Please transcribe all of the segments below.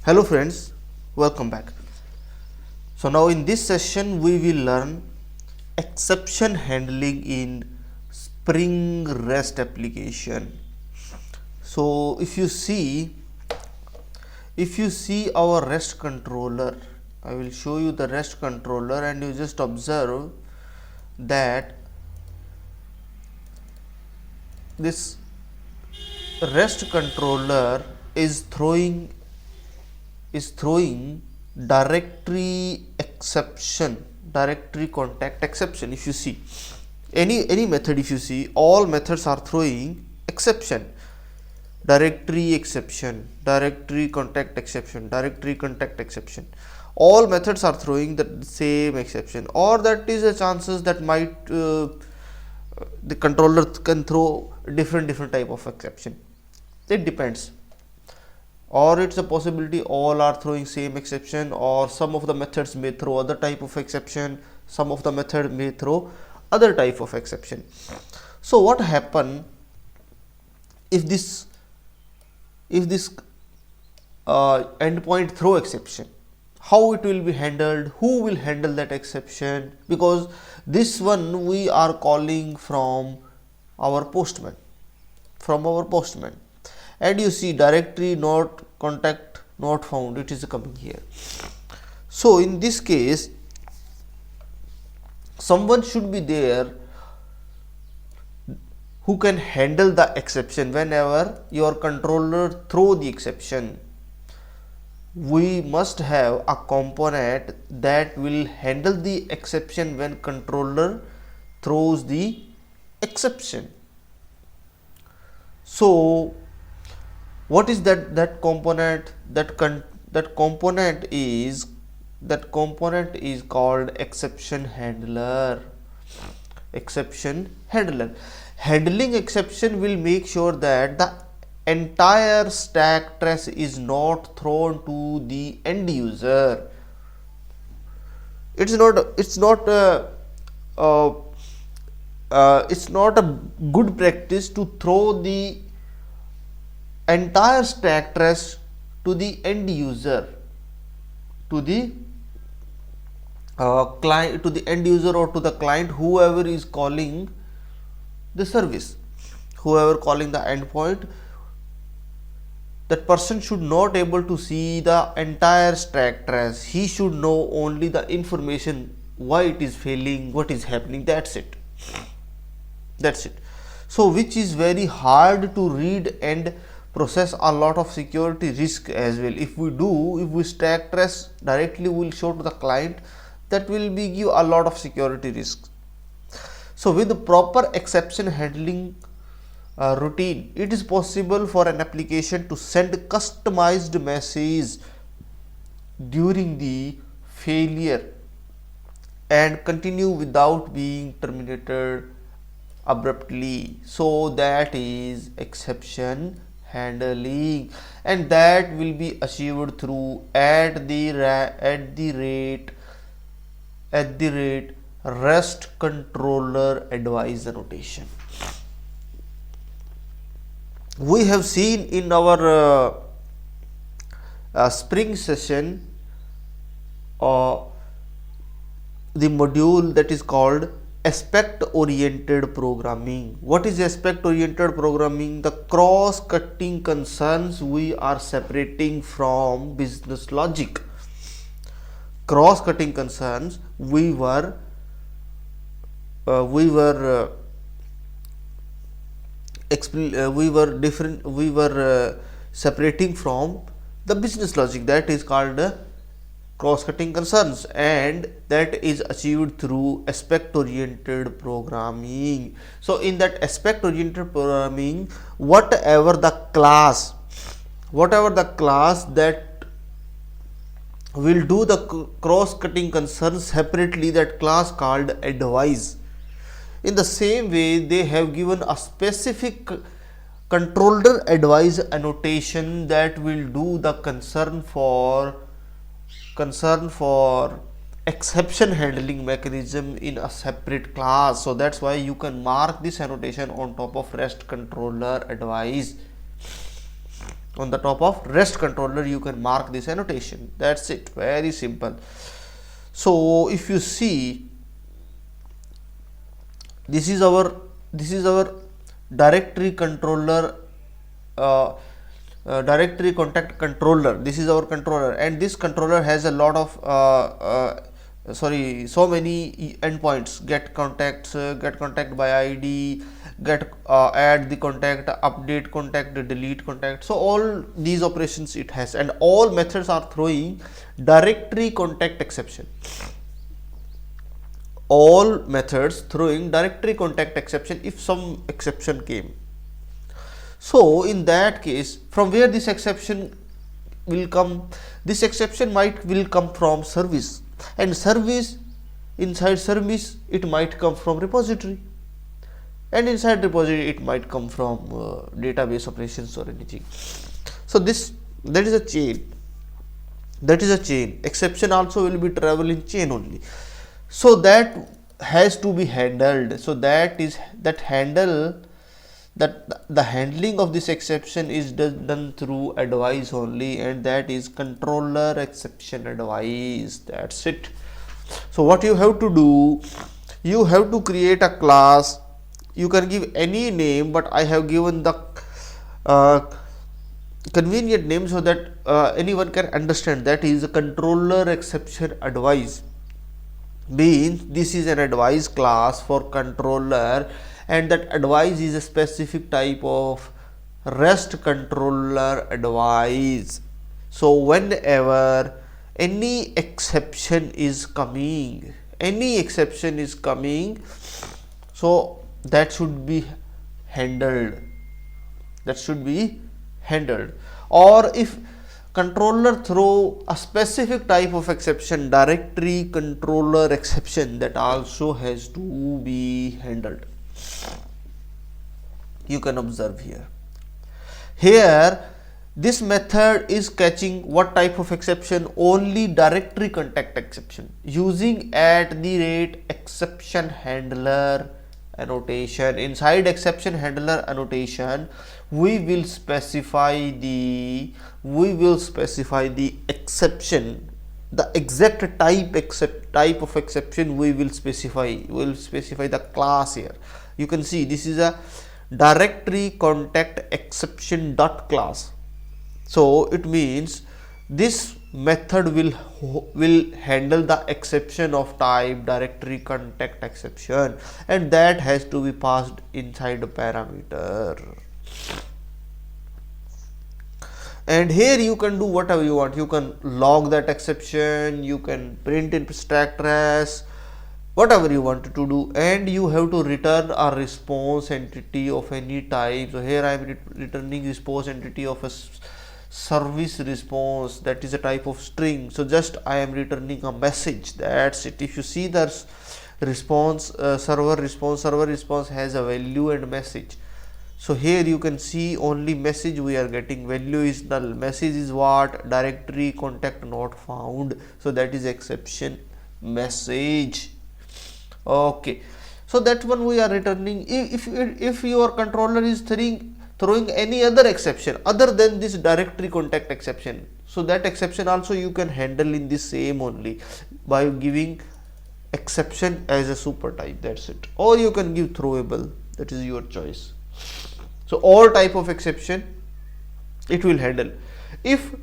Hello friends, welcome back. So now in this session we will learn exception handling in Spring REST application. So if you see our REST controller, I will show you the REST controller and you just observe that this REST controller is throwing directory contact exception. If you see any method, if you see all methods are throwing exception, directory exception, directory contact exception, directory contact exception, all methods are throwing the same exception, or that is a chances that might the controller can throw different type of exception. It depends, or it's a possibility all are throwing same exception, or some of the methods may throw other type of exception, some of the method may throw other type of exception. So what happen if this endpoint throw exception? How it will be handled? Who will handle that exception? Because this one we are calling from our postman, and you see directory not contact not found, it is coming here. So in this case someone should be there who can handle the exception. Whenever your controller throw the exception, we must have a component that will handle the exception when controller throws the exception. So what is that component? That component is called exception handler. Handling exception will make sure that the entire stack trace is not thrown to the end user. It's not a good practice to throw the entire stack trace to the end user, to the client, to the end user, or to the client, whoever is calling the service, whoever calling the endpoint. That person should not able to see the entire stack trace. He should know only the information, why it is failing, what is happening. That's it. So which is very hard to read and process a lot of security risk as well. If we stack trace directly will show to the client, that will be give a lot of security risks. So with the proper exception handling routine, it is possible for an application to send customized message during the failure and continue without being terminated abruptly. So that is exception handling, and that will be achieved through at the rate REST controller advice annotation. We have seen in our Spring session the module that is called aspect oriented programming. What is aspect oriented programming? The cross cutting concerns we are separating from business logic. Cross cutting concerns we were separating from the business logic. That is called cross-cutting concerns, and that is achieved through aspect-oriented programming. So in that aspect-oriented programming, whatever the class that will do the cross-cutting concerns separately, that class called advice. In the same way, they have given a specific controller advice annotation that will do the concern for exception handling mechanism in a separate class. So that's why you can mark this annotation on top of REST controller advice. On the top of REST controller you can mark this annotation. That's it, very simple. So if you see, this is our directory controller, directory contact controller. This is our controller, and this controller has a lot of so many endpoints: get contacts, get contact by ID, get add the contact, update contact, delete contact. So all these operations it has, and all methods are throwing directory contact exception. All methods throwing directory contact exception if some exception came. So in that case, from where this exception will come? This exception will come from service, and service, inside service it might come from repository, and inside repository it might come from database operations or anything. So that is a chain. Exception also will be travel in chain only. So that has to be handled. So that the handling of this exception is done through advice only, and that is controller exception advice. That's it. So what you have to do, you have to create a class. You can give any name, but I have given the convenient name so that anyone can understand. That is a controller exception advice. Means this is an advice class for controller, and that advice is a specific type of REST controller advice. So whenever any exception is coming, so that should be handled. Or if controller throw a specific type of exception, directory controller exception, that also has to be handled. You can observe here. This method is catching what type of exception? Only directory contact exception, using @exception handler annotation. Inside exception handler annotation, we will specify the exception, the exact type of exception we will specify. We will specify the class here. You can see this is a directory contact exception dot class. So it means this method will handle the exception of type directory contact exception, and that has to be passed inside a parameter. And here you can do whatever you want. You can log that exception, you can print in stack trace, whatever you want to do, and you have to return a response entity of any type. So here I am returning response entity of a service response, that is a type of string. So just I am returning a message. That's it. If you see the response, server response has a value and message. So here you can see only message we are getting, value is null. Message is what? Directory contact not found. So that is exception message. Okay, so that one we are returning. If your controller is throwing any other exception other than this directory contact exception, so that exception also you can handle in the same only by giving exception as a super type. That's it. Or you can give throwable, that is your choice. So all type of exception it will handle. If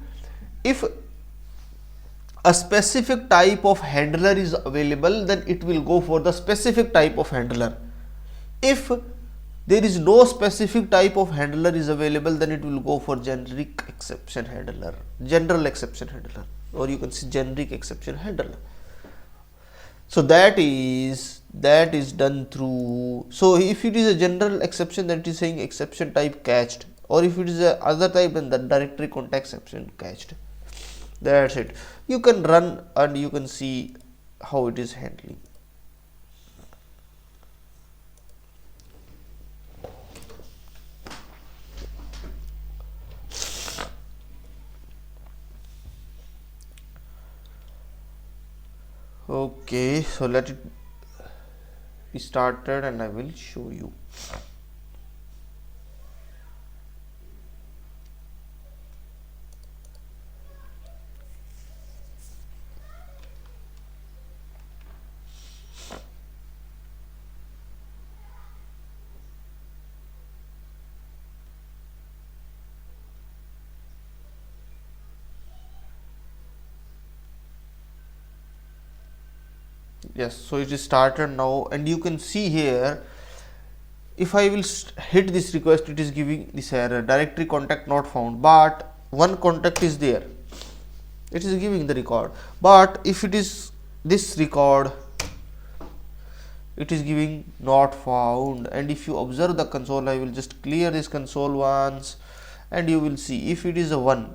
a specific type of handler is available, then it will go for the specific type of handler. If there is no specific type of handler is available, then it will go for generic exception handler, general exception handler, or you can see generic exception handler. So that is done through. So if it is a general exception, that is saying exception type catched, or if it is a other type, then the directory contact exception catched. That's it. You can run and you can see how it is handling. Okay, so let it be started and I will show you. Yes, so it is started now, and you can see here, if I will hit this request, it is giving this error, directory contact not found, but one contact is there, it is giving the record. But if it is this record, it is giving not found. And if you observe the console, I will just clear this console once, and you will see if it is a 1,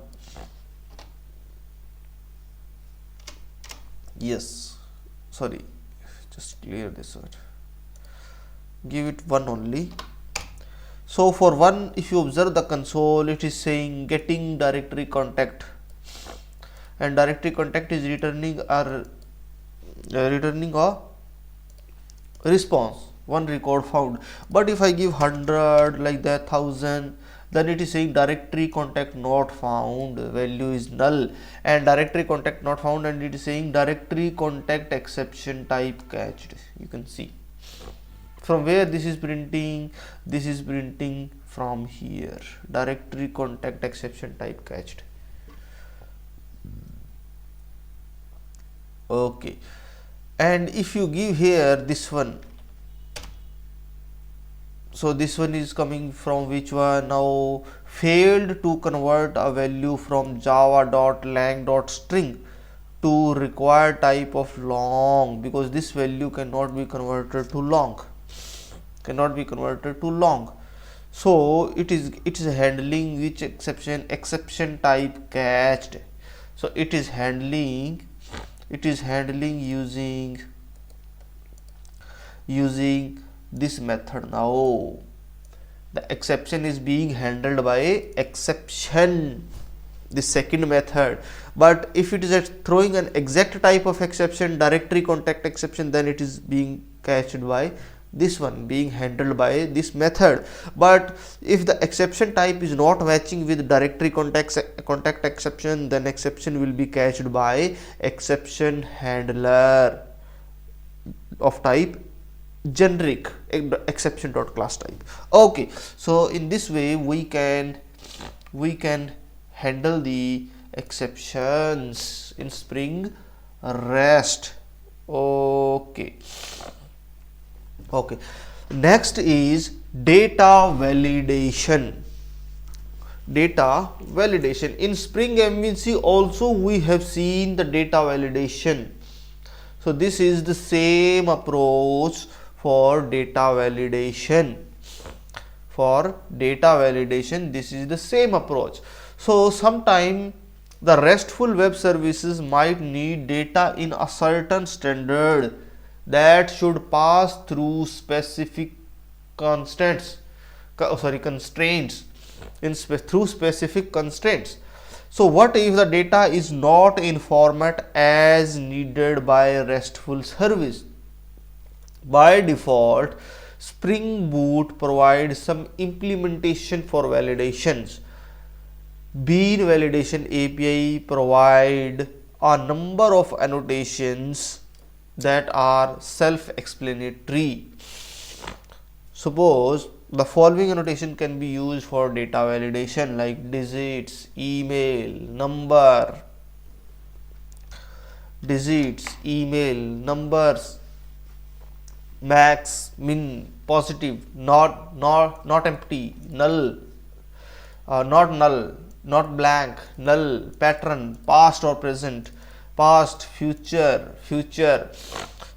yes, sorry, just clear this one, give it 1 only. So for 1, if you observe the console, it is saying getting directory contact, and directory contact is returning a response, 1 record found. But if I give 100 like that, 1000, then it is saying directory contact not found, value is null, and directory contact not found, and it is saying directory contact exception type catched. You can see from where this is printing, this is printing from here, directory contact exception type catched. Okay, and if you give here this one, so this one is coming from which one? Now, failed to convert a value from java.lang.string to required type of long, because this value cannot be converted to long, so it is handling which exception type catched. So it is handling using this method. Now the exception is being handled by exception, the second method. But if it is throwing an exact type of exception, directory contact exception, then it is being catched by this one, being handled by this method. But if the exception type is not matching with directory contact exception, then exception will be catched by exception handler of type generic exception.class type. Okay, so in this way we can handle the exceptions in Spring REST. Okay, next is data validation. In Spring MVC also we have seen the data validation. So this is the same approach for data validation. This is the same approach. So sometime the RESTful web services might need data in a certain standard that should pass through specific constraints. So what if the data is not in format as needed by RESTful service? By default, Spring Boot provides some implementation for validations. Bean Validation API provide a number of annotations that are self-explanatory. Suppose the following annotation can be used for data validation, like digits, email, numbers, max, min, positive, not empty, null, not null, not blank, null, pattern, past or present, past, future.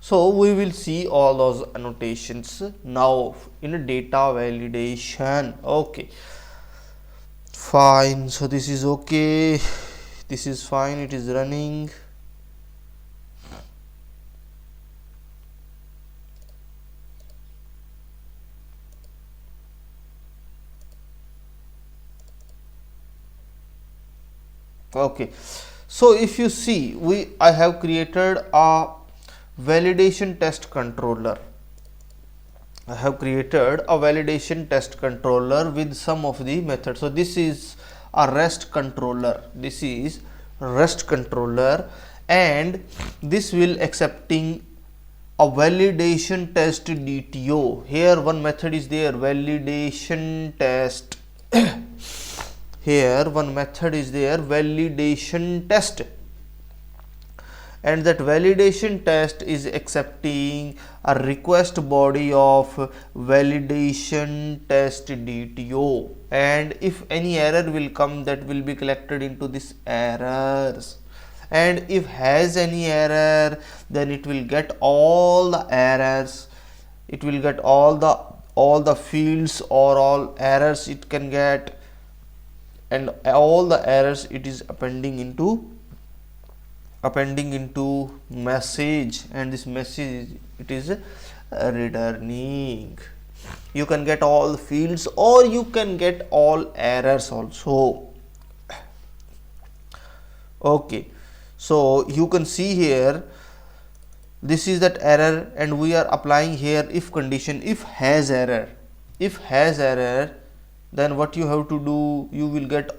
So we will see all those annotations now in data validation. Okay, fine. So this is okay, this is fine, it is running. Okay, so if you see, I have created a validation test controller. With some of the methods. So this is a REST controller. And this will accepting a validation test DTO. Here one method is there, validation test. Here one method is there, validation test, and that validation test is accepting a request body of validation test DTO, and if any error will come, that will be collected into this errors, and if has any error, then it will get all the errors, it will get all the fields or all errors it can get, and all the errors it is appending into message, and this message it is returning. You can get all fields or you can get all errors also. Okay, so you can see here, this is that error, and we are applying here if condition. If has error, then what you have to do, you will get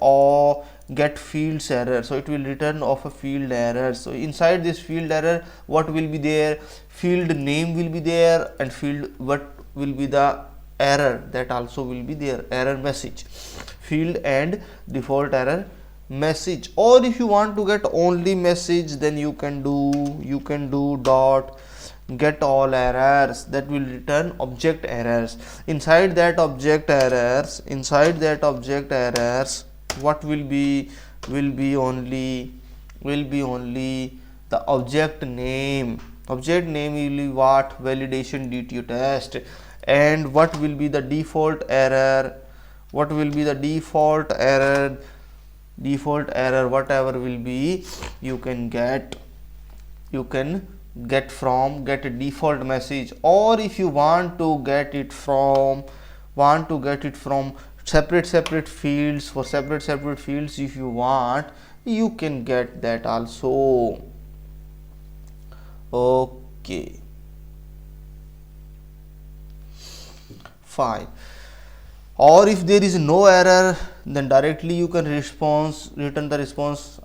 fields error, so it will return of a field error. So inside this field error, what will be there? Field name will be there, and field what will be the error, that also will be there, error message, field and default error message. Or if you want to get only message, then you can do dot get all errors, that will return object errors. Inside that object errors, what will be only the object name will be what? Validation DTO test. And what will be the default error? Default error whatever will be, you can get a default message. Or if you want to get it from separate fields, for separate fields, if you want, you can get that also. Okay, fine. Or if there is no error, then directly you can return the response.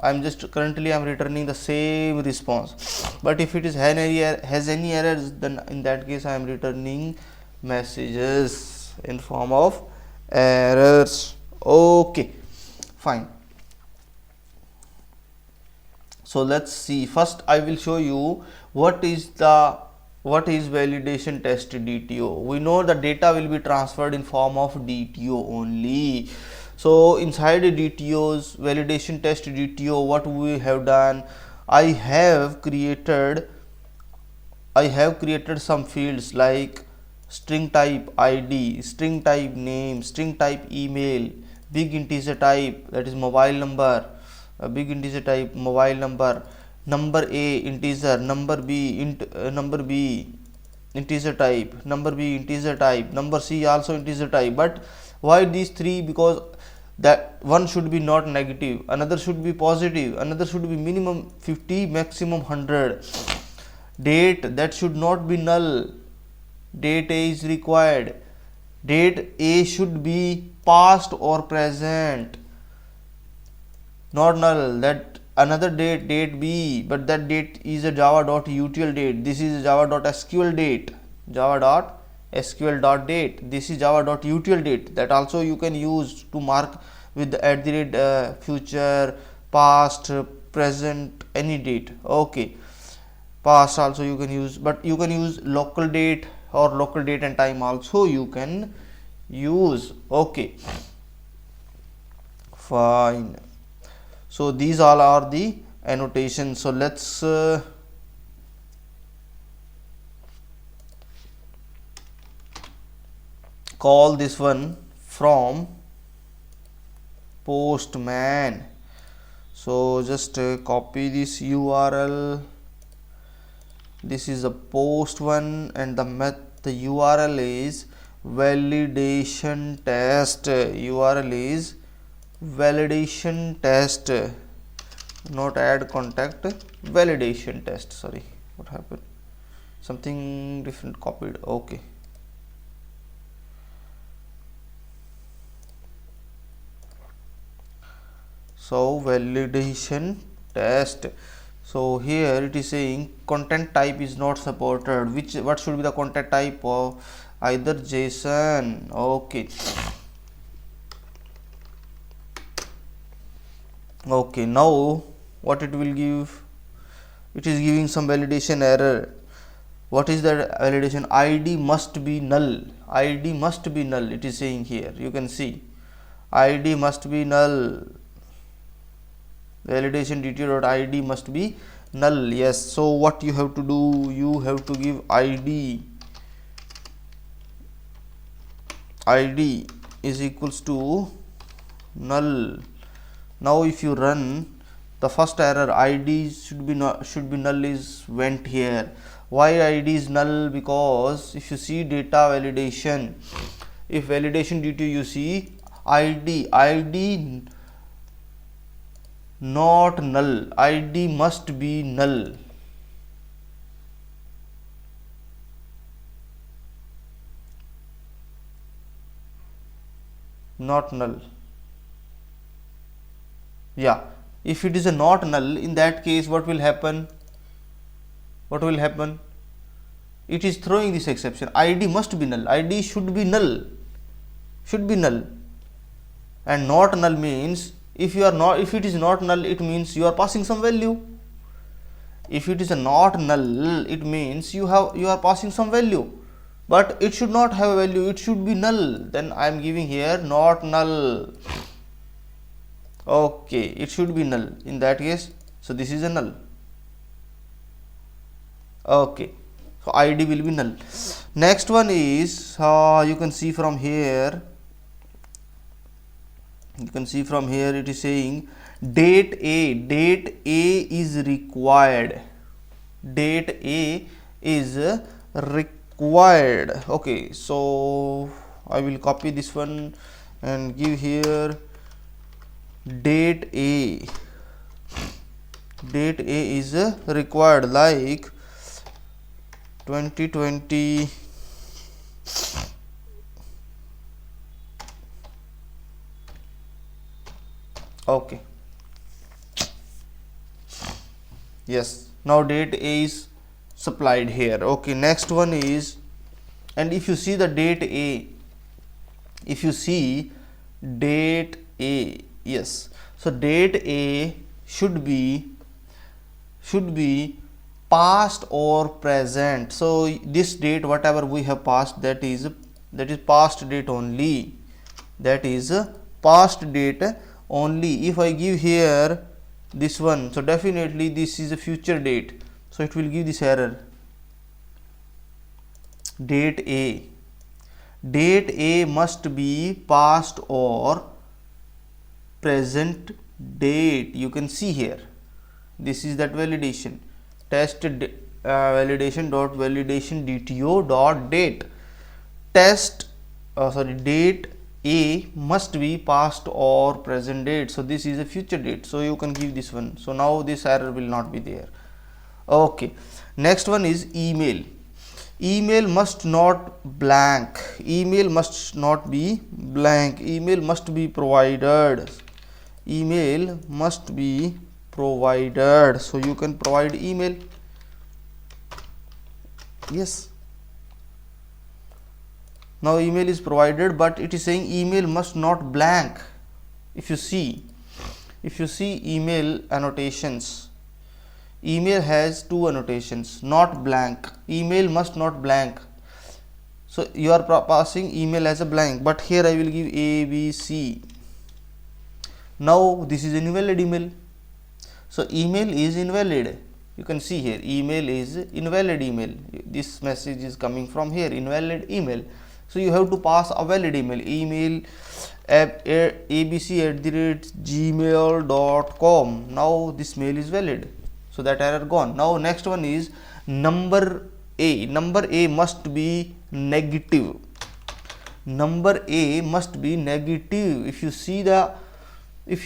Currently I'm returning the same response, but if it is has any errors, then in that case I am returning messages in form of errors. Okay, fine. So let's see. First I will show you what is validation test DTO. We know the data will be transferred in form of DTO only. So inside DTO's validation test DTO, what we have done, I have created some fields like string type ID, string type name, string type email, big integer type, that is mobile number, big integer type mobile number, number A integer, number B integer type, number B integer type, number C also integer type. But why these three? Because that one should be not negative, another should be positive, another should be minimum 50, maximum 100. Date, that should not be null, date A is required, date A should be past or present, not null. That another date B, but that date is a java.utl date, this is java.sql date, java.sql.date, this is java.utl date. That also you can use to mark with the @ future, past, present, any date. Okay, past also you can use, but you can use local date or local date and time also you can use. Okay, fine. So these all are the annotations. So let's call this one from postman. So just copy this URL, this is a post one, and the URL is validation test, URL is validation test, not add contact, validation test. Sorry, what happened, something different copied. Okay, so validation test. So here it is saying content type is not supported. What should be the content type? Of either JSON. Okay, okay, now what it will give, it is giving some validation error. What is that validation? ID must be null. ID must be null. It is saying here. You can see ID must be null. Validation DTO.id must be null. Yes. So what you have to do? You have to give ID. ID is equals to null. Now if you run, the first error ID should be null is went here. Why ID is null? Because if you see data validation, if validation DTO you see ID not null, ID must be null. Not null. Yeah, if it is a not null, in that case what will happen? What will happen? It is throwing this exception. ID must be null. ID should be null. Should be null. And not null means if it is not null, it means you are passing some value. If it is a not null, it means you are passing some value. But it should not have a value, it should be null. Then I am giving here not null. Okay, it should be null in that case. So this is a null. Okay, so ID will be null. Next one is you can see from here. You can see from here it is saying date A is required. Date A is required. Okay, so I will copy this one and give here date A. Date A is required, like 2020 okay. Yes, now date A is supplied here. Okay, next one is, and if you see the date A, if you see date A, yes, so date A should be past or present. So this date whatever we have passed, that is past date only. That is past date only. If I give here this one, so definitely this is a future date, so it will give this error. Date A must be past or present date. You can see here, this is that validation, test validation dot validation DTO dot date. Date A must be past or present date. So this is a future date, so you can give this one. So now this error will not be there. Okay, next one is email. Email must not blank. Email must not be blank. Email must be provided. Email must be provided. So you can provide email. Yes. Now email is provided, but it is saying email must not blank. If you see email annotations, email has two annotations, not blank. Email must not blank. So you are passing email as a blank, but here I will give ABC. Now this is an invalid email. So email is invalid. You can see here, email is invalid email. This message is coming from here, invalid email. So you have to pass a valid email. Email abc@gmail.com. Now this mail is valid. So that error gone. Now next one is number A. Number A must be negative. Number A must be negative. If you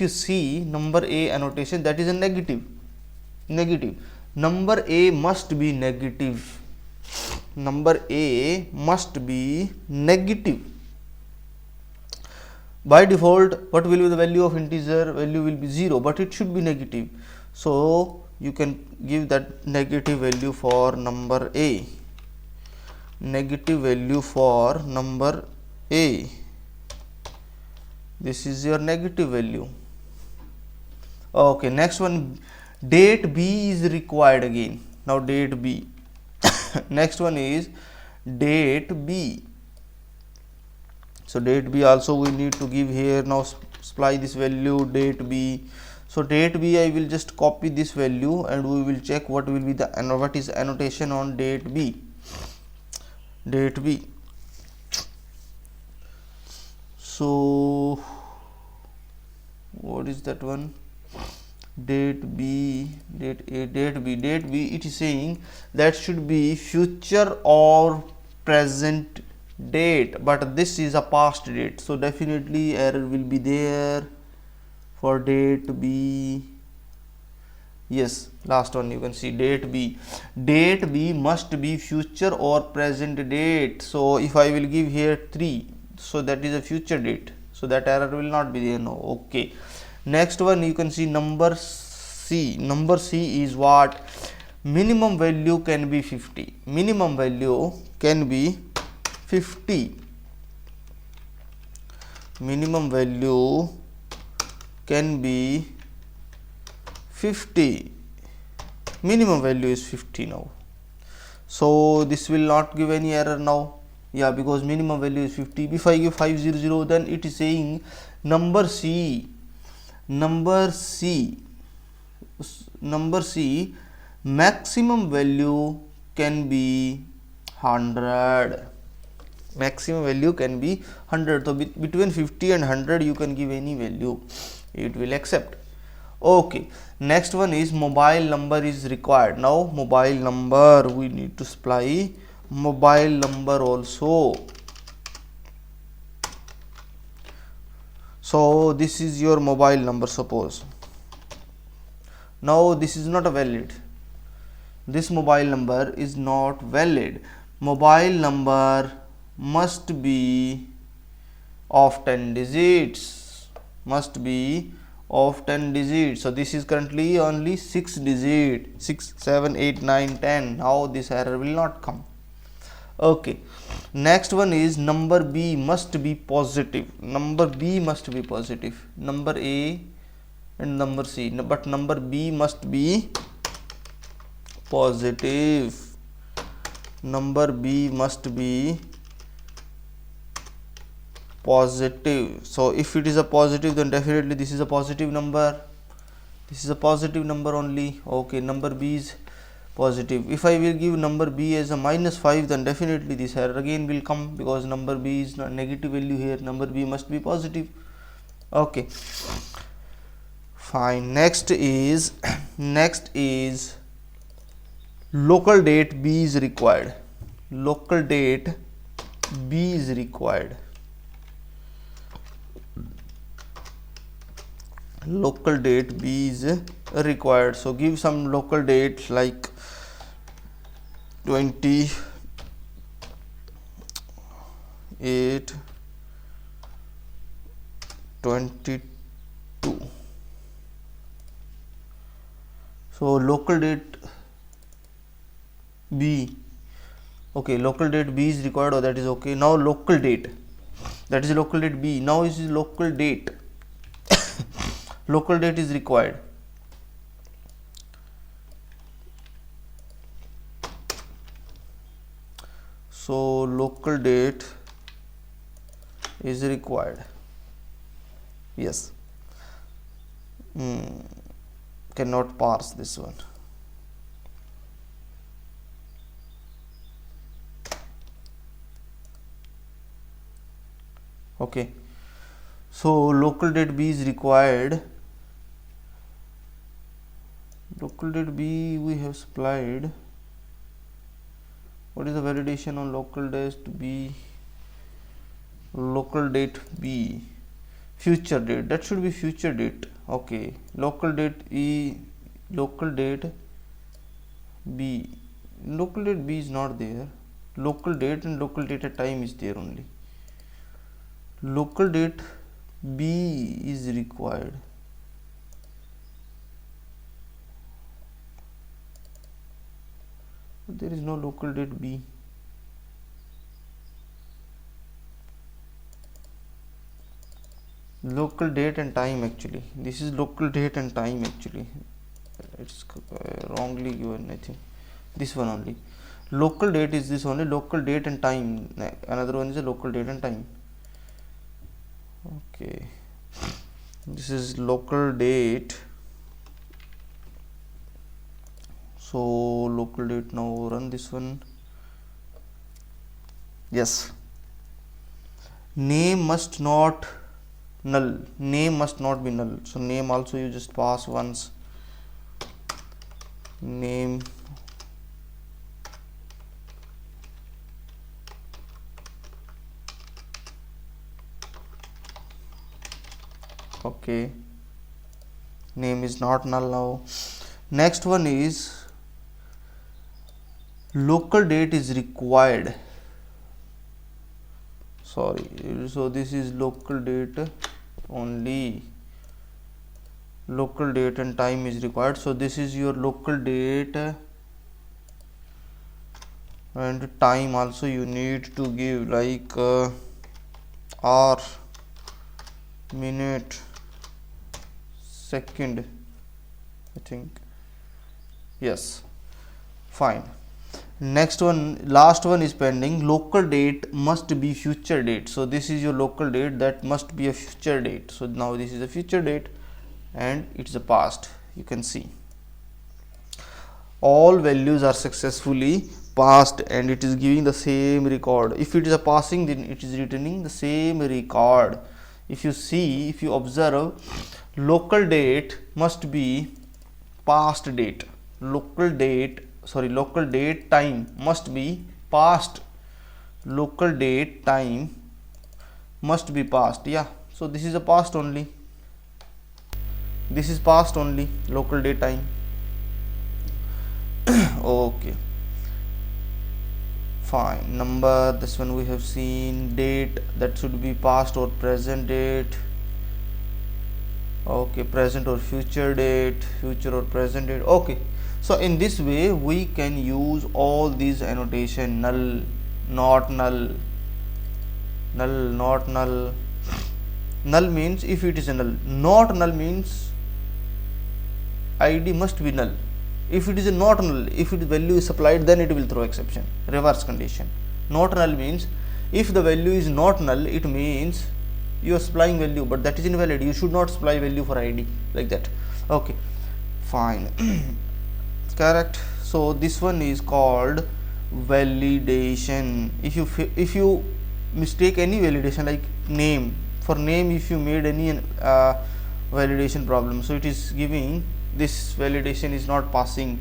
see number A annotation, that is a negative. Number A must be negative. Number A must be negative. By default, what will be the value of integer? Value will be 0, but it should be negative. So you can give that negative value for number A. Negative value for number A. This is your negative value. Okay, next one, Date B is required again. Now date B. Next one is date B. So date B also we need to give here. Now supply this value date B. So date B, I will just copy this value and we will check what will be the what is annotation on date B. Date B. So what is that one? Date B, date A, date B, date B. It is saying that should be future or present date, but this is a past date, so definitely error will be there for date B. Yes, last one you can see date B. Date B must be future or present date. So if I will give here 3, so that is a future date, so that error will not be there. No. Okay, next one you can see number C. Number C is what? Minimum value can be 50. Minimum value can be 50. Minimum value can be 50. Minimum value is 50 now. So this will not give any error now. Yeah, because minimum value is 50. If I give 500, then it is saying number C. Number C. Number C. Maximum value can be 100. Maximum value can be 100. So between 50 and 100 you can give any value, it will accept. Okay, next one is mobile number is required. Now mobile number, we need to supply mobile number also. So this is your mobile number, suppose. Now this is not a valid. This mobile number is not valid. Mobile number must be of 10 digits. Must be of 10 digits. So this is currently only 6 digit, 6, 7, 8, 9, 10. Now this error will not come. Okay, next one is number B must be positive. Number B must be positive. Number A and number C, but number B must be positive. Number B must be positive. So if it is a positive, then definitely this is a positive number. This is a positive number only. Okay, number B is positive. If I will give number B as a -5, then definitely this error again will come, because number B is not negative value here. Number B must be positive. Okay, fine. Next is local date B is required. Local date B is required. Local date B is required. So give some local date like 28 22. So local date B. Okay, local date B is required. Oh, that is okay. Now local date, that is local date B. Now is local date. Local date is required. So local date is required. Yes. Cannot parse this one. Okay, so local date B is required. Local date B we have supplied. What is the validation on local date B? Local date B, future date, that should be future date. Okay, local date E, local date B. Local date B is not there. Local date and local date at time is there only. Local date B is required. But there is no local date B. Local date and time, actually this is local date and time actually. it's wrongly given, I think. This one only. Local date is this only, local date and time. Another one is a local date and time. Okay, this is local date. So local date, now run this one. Yes, name must not null, name must not be null. So name also you just pass once, name. Okay, name is not null now. Next one is local date is required. Sorry, so this is local date only, local date and time is required. So this is your local date and time also you need to give, like hour, minute, second, I think. Yes, fine. Next one, last one is pending. Local date must be future date. So this is your local date, that must be a future date. So now this is a future date and it's a past. You can see all values are successfully passed and it is giving the same record. If it is a passing, then it is returning the same record. If you see, if you observe, local date must be past date, local date time must be past, local date time must be past. Yeah, so this is a past only, this is past only, local date time. Okay, fine. Number, this one we have seen. Date, that should be past or present date. Okay, present or future date, future or present date. Okay, so in this way we can use all these annotation: null, not null, null, not null. Null means if it is a null, not null means id must be null. If it is a not null, if its value is supplied, then it will throw exception, reverse condition. Not null means if the value is not null, it means you are supplying value, but that is invalid. You should not supply value for id, like that. Okay, fine. Correct. So this one is called validation. If you mistake any validation, like name, for name if you made any validation problem, so it is giving this validation is not passing,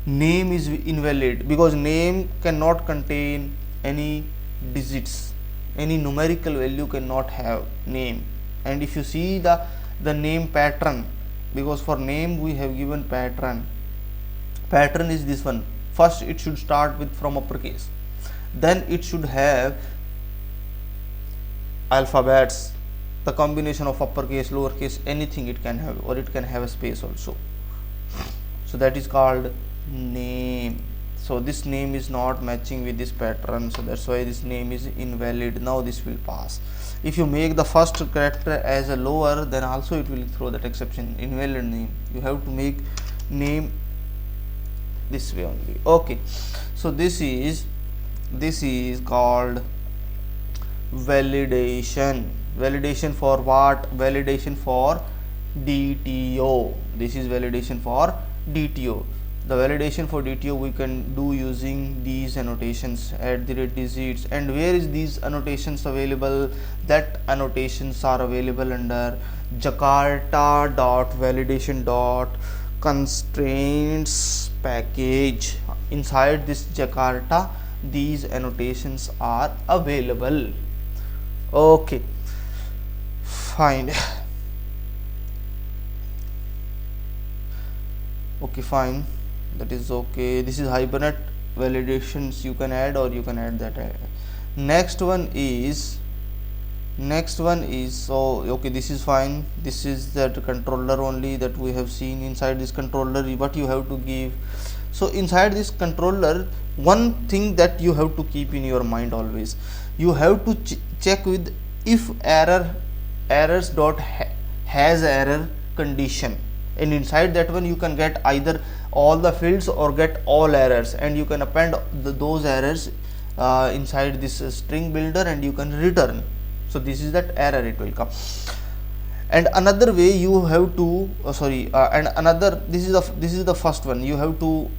name is invalid, because name cannot contain any digits, any numerical value cannot have name. And if you see the name pattern, because for name we have given pattern is this one. First it should start with from uppercase, then it should have alphabets, the combination of uppercase, lowercase, anything it can have, or it can have a space also. So that is called name. So this name is not matching with this pattern, so that's why this name is invalid. Now this will pass. If you make the first character as a lower, then also it will throw that exception, invalid name. You have to make name this way only. Okay, so this is called validation. Validation for what? Validation for DTO. This is validation for DTO. The validation for DTO we can do using these annotations, @digits. And where is these annotations available? That annotations are available under jakarta.validation.constraints package. Inside this Jakarta, these annotations are available. Okay, fine. Okay, fine, that is okay. This is Hibernate validations you can add, or you can add that. Next one is so okay, this is fine. This is that controller only that we have seen. Inside this controller, what you have to give. So inside this controller, one thing that you have to keep in your mind always, you have to check with if errors dot has error condition. and inside that one you can get either all the fields or get all errors, and you can append those errors inside this string builder and you can return. So this is that error it will come. And another way you have to and another, this is the first one, you have to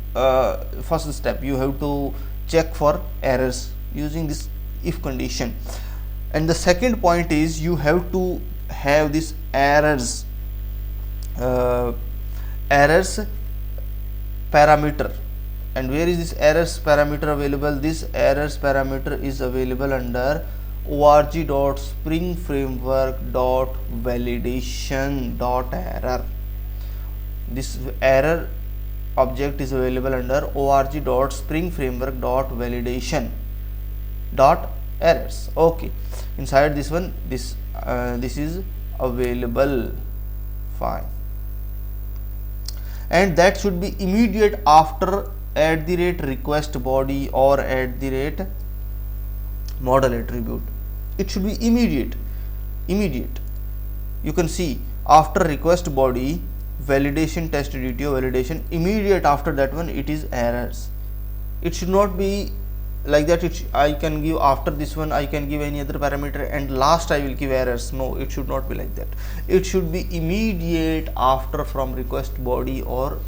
first step you have to check for errors using this if condition. And the second point is you have to have this errors parameter. And where is this errors parameter available? This errors parameter is available under org.springframework.validation.error. This error object is available under org.springframework.validation.errors. Okay, inside this one, this is available. Fine. And that should be immediate after @request body or @model attribute. It should be immediate. You can see after request body validation test DTO validation, immediate after that one it is errors. It should not be like that. I can give after this one I can give any other parameter and last I will give errors. No, it should not be like that. It should be immediate after from request body or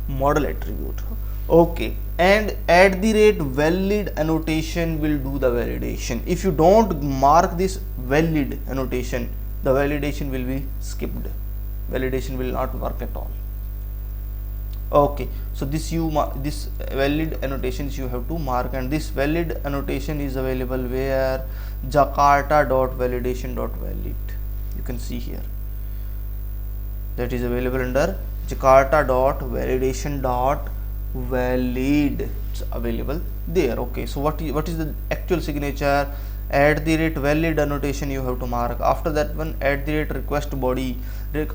@model attribute. Okay, and @valid annotation will do the validation. If you don't mark this valid annotation, the validation will be skipped. Validation will not work at all. Okay, so this valid annotations you have to mark, and this valid annotation is available where jakarta.validation.valid. You can see here that is available under jakarta.validation.valid. It's available there. Okay, so what is the actual signature? @valid annotation you have to mark. After that one @request body.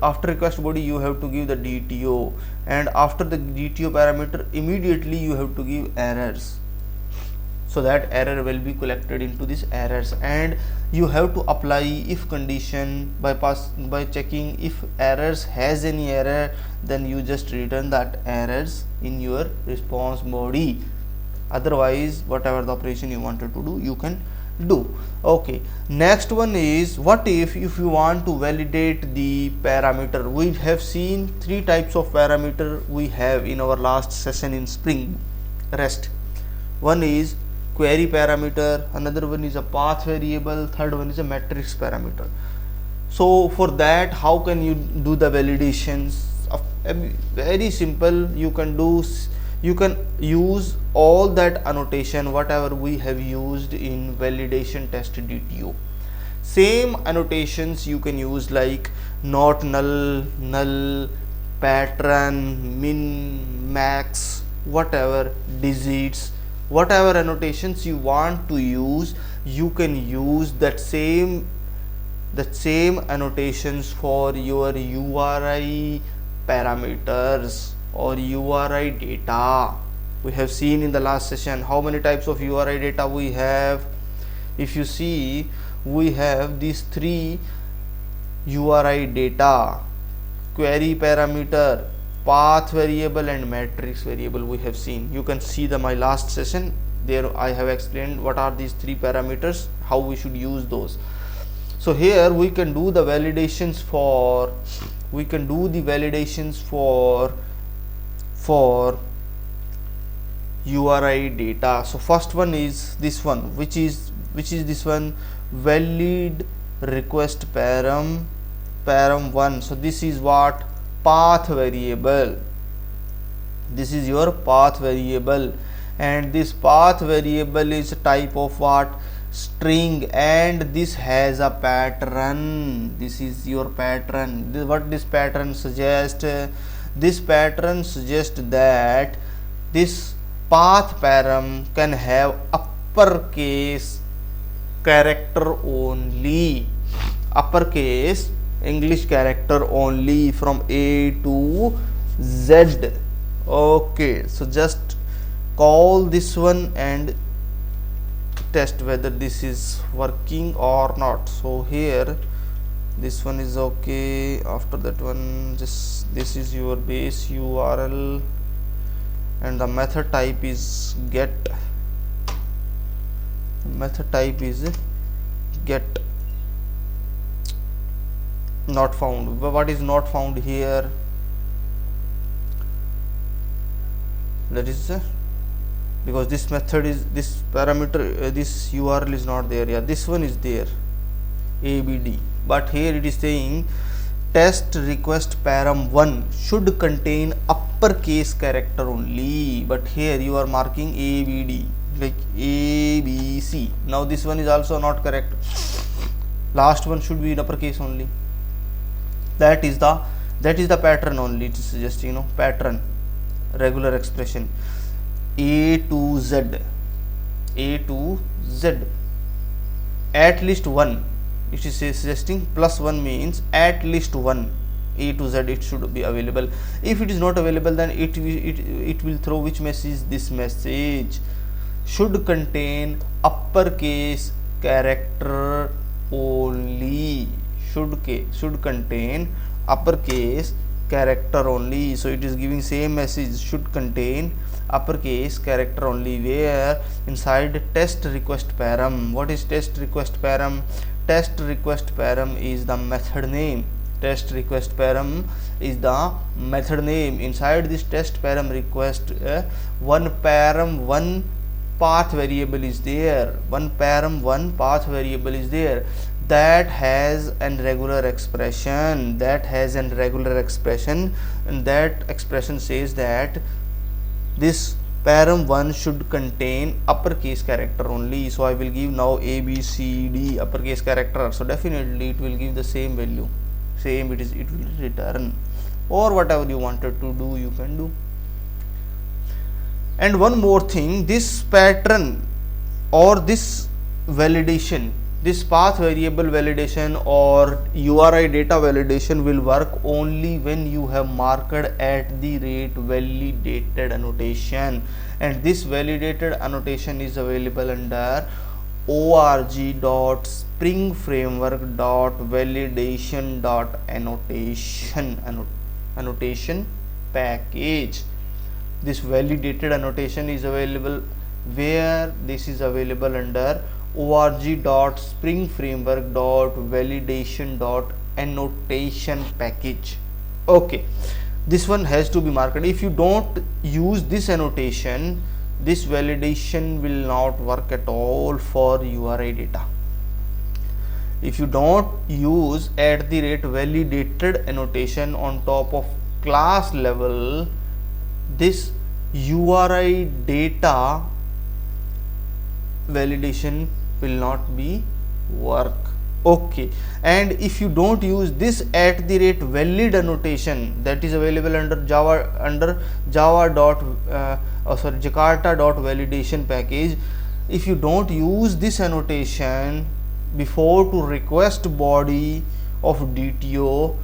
After request body you have to give the DTO, and after the DTO parameter immediately you have to give errors, so that error will be collected into this errors. And you have to apply if condition by checking if errors has any error, then you just return that errors in your response body. Otherwise whatever the operation you wanted to do you can do. Okay, next one is what if you want to validate the parameter. We have seen three types of parameter we have in our last session in Spring REST. One is query parameter, another one is a path variable, third one is a matrix parameter. So for that, how can you do the validations? Very simple. You can use all that annotation whatever we have used in validation test DTO. Same annotations you can use like not null, null, pattern, min, max, whatever, digits, whatever annotations you want to use, you can use that same annotations for your URI parameters or URI data. We have seen in the last session how many types of URI data we have. If you see, we have these three URI data: query parameter, path variable and matrix variable. We have seen, you can see my last session there. I have explained what are these three parameters, how we should use those. So here we can do the validations for URI data. So first one is this one, which is this one, valid request param 1. So this is what? Path variable. This is your path variable, and this path variable is a type of what? String, and this has a pattern. This is your pattern. What this pattern suggests? This pattern suggests that this path param can have uppercase character only, uppercase English character only from A to Z. Okay, so just call this one and test whether this is working or not. So here this one is okay. After that one, just this is your base URL, and the method type is get. Method type is get. Not found. What is not found here? That is because this method is this parameter, this URL is not there. Yeah, this one is there, ABD, but here it is saying test request param 1 should contain uppercase character only, but here you are marking ABD like ABC. Now this one is also not correct. Last one should be in uppercase only. That is the pattern only. It is suggesting, pattern, regular expression, A to Z, at least one. It is suggesting plus one means at least one, A to Z it should be available. If it is not available, then it will throw which message? This message should contain uppercase character only. Should contain uppercase character only. So it is giving same message, should contain uppercase character only, where inside test request param. What is test request param? Test request param is the method name. Test request param is the method name. Inside this test param request, one path variable is there. One path variable is there that has an regular expression. And that expression says that this param 1 should contain uppercase character only. So I will give now ABCD uppercase character. So definitely it will give the same value. It will return, or whatever you wanted to do, you can do. And one more thing, this pattern or this validation, this path variable validation or URI data validation will work only when you have marked at the rate validated annotation, and this validated annotation is available under org.springframework.validation.annotation package. This validated annotation is available where? This is available under org.springframework.validation.annotation package. Okay, this one has to be marked. If you don't use this annotation, this validation will not work at all for URI data. If you don't use @validated annotation on top of class level, this URI data validation will not be work. Okay, and if you don't use this @valid annotation that is available under Jakarta.validation package, if you don't use this annotation before to request body of DTO,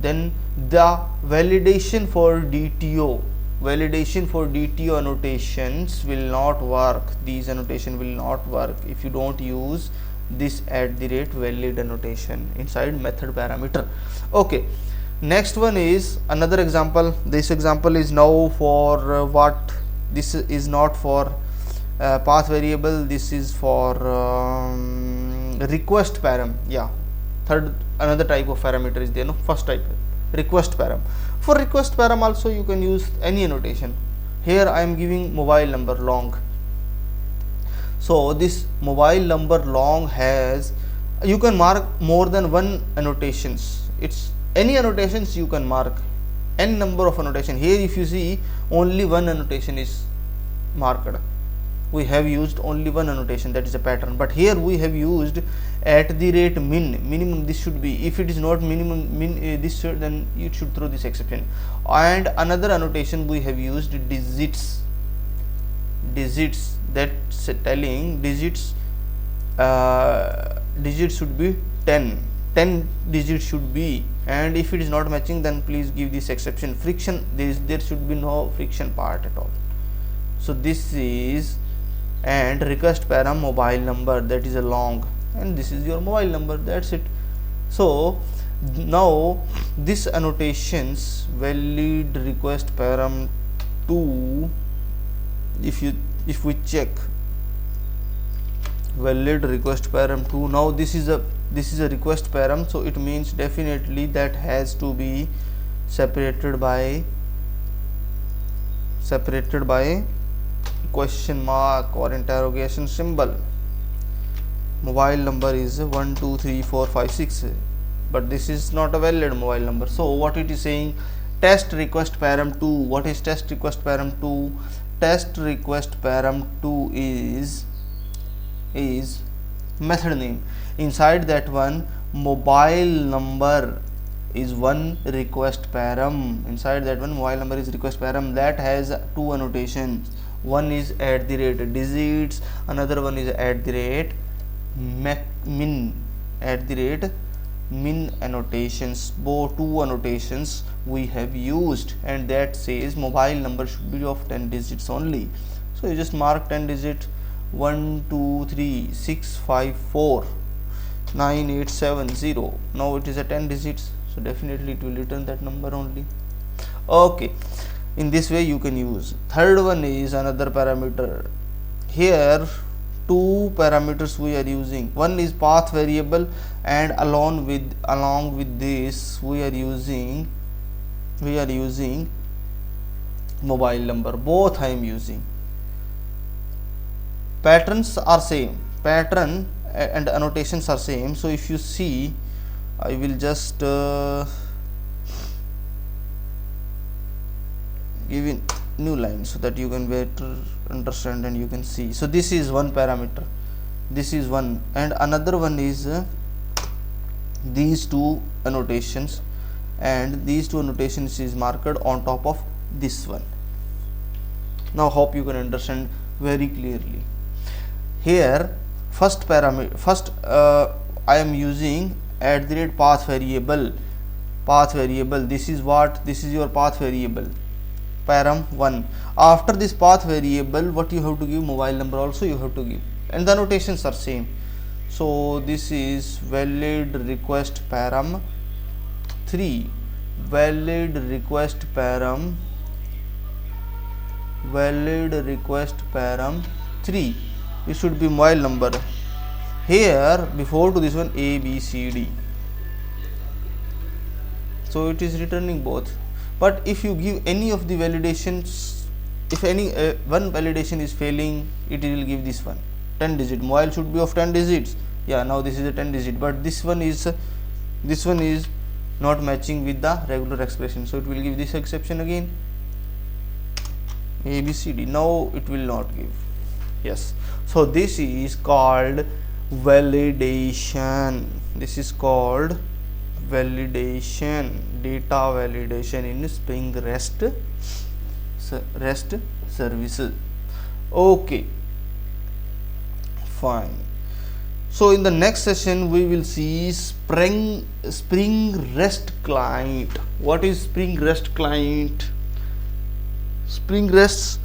then the validation for DTO annotations will not work. These annotation will not work if you don't use this @valid annotation inside method parameter. Okay, next one is another example. This example is now for what? This is not for path variable, this is for request param. Yeah, another type of parameter is there. No, first type, request param. For request param also you can use any annotation. Here I am giving mobile number long. So this mobile number long has, you can mark more than one annotations. It's any annotations you can mark, n number of annotation. Here if you see, only one annotation is marked. We have used only one annotation, that is a pattern, but here we have used minimum. This should be, if it is not this should, then it should throw this exception. And another annotation we have used digits, that's telling digits should be 10 digits should be, and if it is not matching, then please give this exception. Friction, there should be no friction part at all. So this is, and request param mobile number, that is a long, and this is your mobile number, that's it. So now this annotations valid request param 2, if we check valid request param 2, now this is a request param, so it means definitely that has to be separated by question mark or interrogation symbol. Mobile number is 123456, but this is not a valid mobile number. So what it is saying, test request param 2. What is test request param 2? Test request param 2 is method name. Inside that one, mobile number is one request param. Inside that one, mobile number is request param that has two annotations. One is at the rate digits, another one is at the rate min annotations. Both two annotations we have used, and that says mobile number should be of 10 digits only. So you just mark 10 digits, 1 2 3 6 5 4 9 8 7 0. Now it is a 10 digits, so definitely it will return that number only. Okay, in this way you can use. Third one is another parameter. Here two parameters we are using. One is path variable, and along with this we are using mobile number. Both I am using. Patterns are same, pattern and annotations are same. So if you see, I will just give in new line so that you can better understand and you can see. So this is one parameter, this is one, and another one is these two annotations, and these two annotations is marked on top of this one. Now hope you can understand very clearly. Here first I am using at the rate path variable. This is what? This is your path variable, param 1. After this path variable, what you have to give? Mobile number also you have to give, and the annotations are same. So this is valid request param 3, valid request param 3. It should be mobile number. Here before to this one A B C D, so it is returning both. But if you give any of the validations, if any one validation is failing, it will give this one 10 digit. Mobile should be of 10 digits. Yeah, now this is a 10 digit, but this one is not matching with the regular expression, so it will give this exception again, A B C D. Now it will not give. Yes, so this is called validation. This is called validation, data validation in Spring REST services. Okay, fine. So in the next session we will see Spring REST client. What is Spring REST client? Spring REST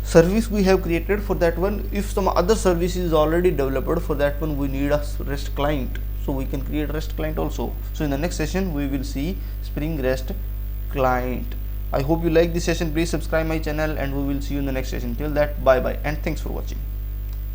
service we have created for that one. If some other service is already developed, for that one we need a REST client, so we can create REST client also. So in the next session we will see Spring REST client. I hope you like this session. Please subscribe my channel, and we will see you in the next session. Till that, bye bye, and thanks for watching.